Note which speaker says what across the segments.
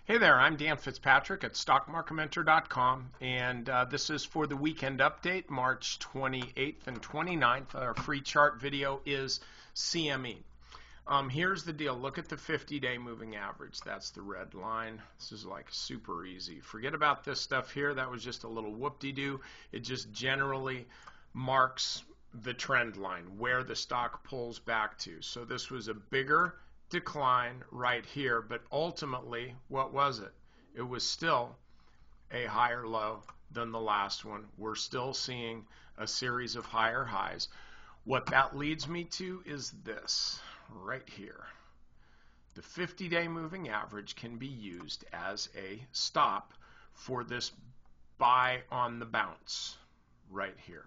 Speaker 1: Hey there, I'm Dan Fitzpatrick at StockMarketMentor.com, and this is for the weekend update, March 28th and 29th. Our free chart video is CME. Here's the deal. Look at the 50-day moving average. That's the red line. This is like super easy. Forget about this stuff here. That was just a little whoop-de-doo. It just generally marks the trend line, where the stock pulls back to. So this was a bigger decline right here, but ultimately, what was it? It was still a higher low than the last one. We're still seeing a series of higher highs. What that leads me to is this right here. The 50-day moving average can be used as a stop for this buy on the bounce right here.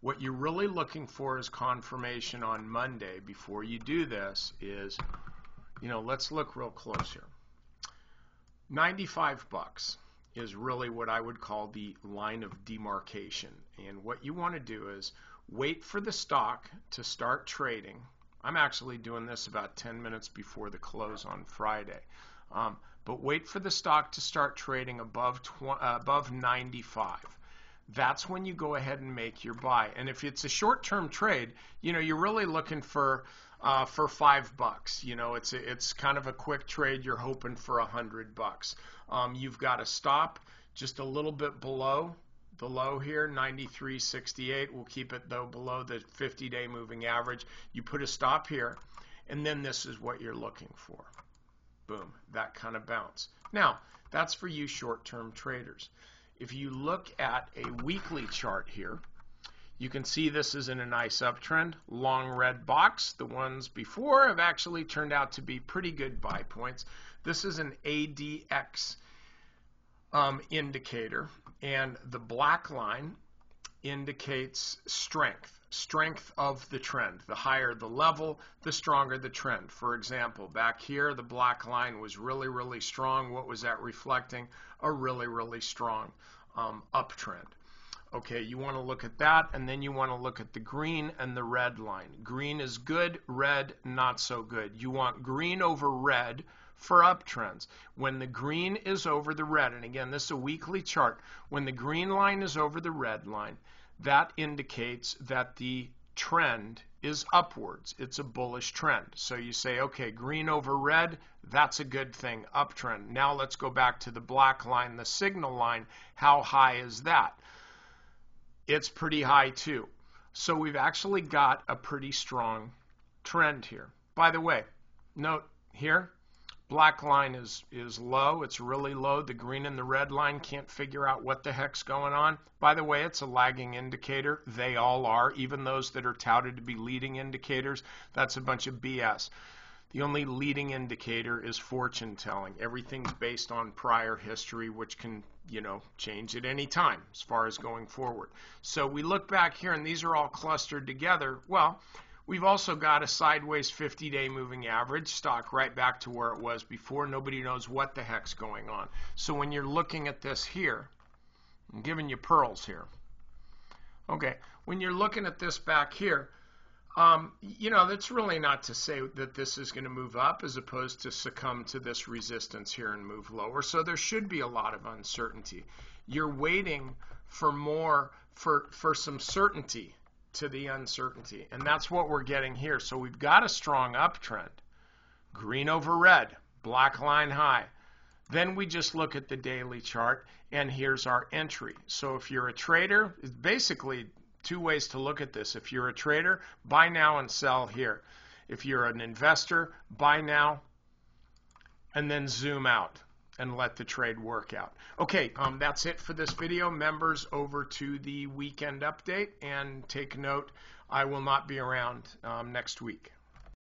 Speaker 1: What you're really looking for is confirmation on Monday. Before you do this is, let's look real close here. 95 bucks is really what I would call the line of demarcation. And what you want to do is wait for the stock to start trading. I'm actually doing this about 10 minutes before the close on Friday. But wait for the stock to start trading above 95. That's when you go ahead and make your buy. And if it's a short-term trade, you're really looking for $5. It's kind of a quick trade. You're hoping for $100. You've got to stop just a little bit below the low here, 93.68. We'll keep it though below the 50-day moving average. You put a stop here, and then this is what you're looking for. Boom, that kind of bounce. Now, that's for you short-term traders. If you look at a weekly chart here, you can see this is in a nice uptrend, long red box. The ones before have actually turned out to be pretty good buy points. This is an ADX indicator, and the black line indicates strength of the trend. The higher the level, the stronger the trend. For example, back here, the black line was really, really strong. What was that reflecting? A really, really strong uptrend. Okay, you want to look at that, and then you want to look at the green and the red line. Green is good, red not so good. You want green over red for uptrends. When the green is over the red, and again, this is a weekly chart, when the green line is over the red line, that indicates that the trend is upwards. It's a bullish trend. So you say, okay, green over red, that's a good thing, uptrend. Now let's go back to the black line, the signal line. How high is that? It's pretty high too. So we've actually got a pretty strong trend here. By the way, note here, black line is low. It's really low. The green and the red line can't figure out what the heck's going on. By the way, it's a lagging indicator. They all are, even those that are touted to be leading indicators. That's a bunch of BS. The only leading indicator is fortune telling. Everything's based on prior history, which can, change at any time as far as going forward. So we look back here, and these are all clustered together. Well, we've also got a sideways 50-day moving average, stock right back to where it was before. Nobody knows what the heck's going on. So when you're looking at this here, I'm giving you pearls here. Okay, when you're looking at this back here, that's really not to say that this is going to move up as opposed to succumb to this resistance here and move lower. So there should be a lot of uncertainty. You're waiting for more, for some certainty to the uncertainty, and that's what we're getting here. So we've got a strong uptrend, green over red, black line high. Then we just look at the daily chart, and here's our entry. So if you're a trader, it's basically two ways to look at this. If you're a trader, buy now and sell here. If you're an investor, buy now and then zoom out and let the trade work out. Okay, that's it for this video. Members, over to the weekend update, and take note, I will not be around next week.